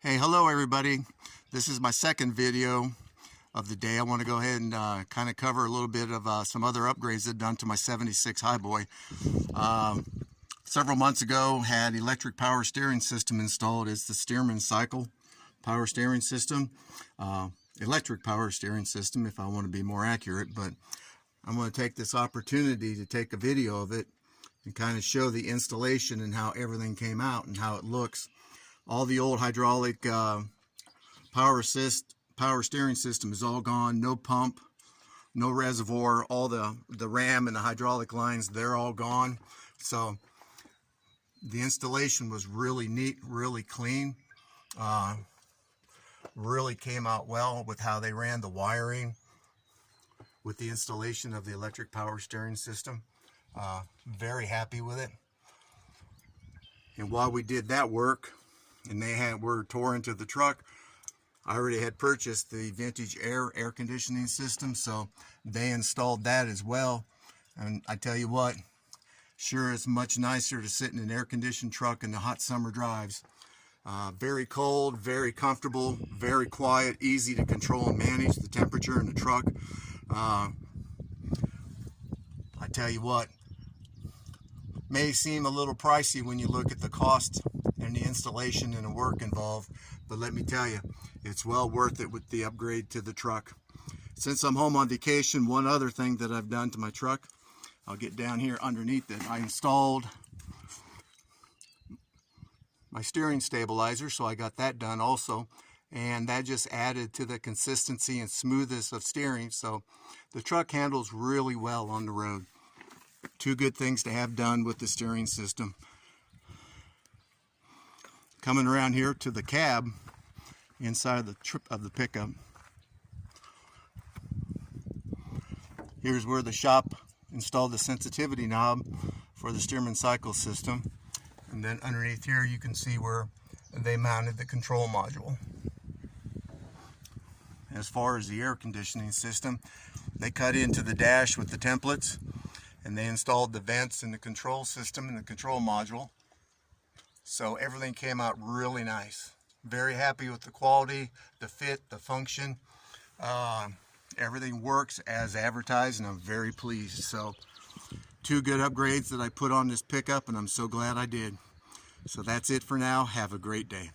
Hey, hello everybody. This is my second video of the day. I want to go ahead and kind of cover a little bit of some other upgrades I've done to my 76 Highboy. Several months ago, had electric power steering system installed. It's the Stearman Cycle power steering system. Electric power steering system, if I want to be more accurate, but I'm going to take this opportunity to take a video of it and kind of show the installation and how everything came out and how it looks. All the old hydraulic power steering system is all gone. No pump, no reservoir. All the ram and the hydraulic lines, they're all gone. So the installation was really neat, really clean. Really came out well with how they ran the wiring with the installation of the electric power steering system. Very happy with it. And while we did that work, and were tore into the truck, I already had purchased the vintage air conditioning system, so they installed that as well. And I tell you what, sure is much nicer to sit in an air-conditioned truck in the hot summer drives. Very cold, very comfortable, very quiet, easy to control and manage the temperature in the truck. I tell you what, may seem a little pricey when you look at the cost and the installation and the work involved, but let me tell you, it's well worth it with the upgrade to the truck. Since I'm home on vacation, one other thing that I've done to my truck, I'll get down here underneath it. I installed my steering stabilizer, so I got that done also, and that just added to the consistency and smoothness of steering, so the truck handles really well on the road. Two good things to have done with the steering system. Coming around here to the cab inside of the pickup. Here's where the shop installed the sensitivity knob for the Stearman Cycle system. And then underneath here you can see where they mounted the control module. As far as the air conditioning system, they cut into the dash with the templates, and they installed the vents in the control system and the control module. So everything came out really nice. Very happy with the quality, the fit, the function. Everything works as advertised, and I'm very pleased. So two good upgrades that I put on this pickup, and I'm so glad I did. So that's it for now. Have a great day.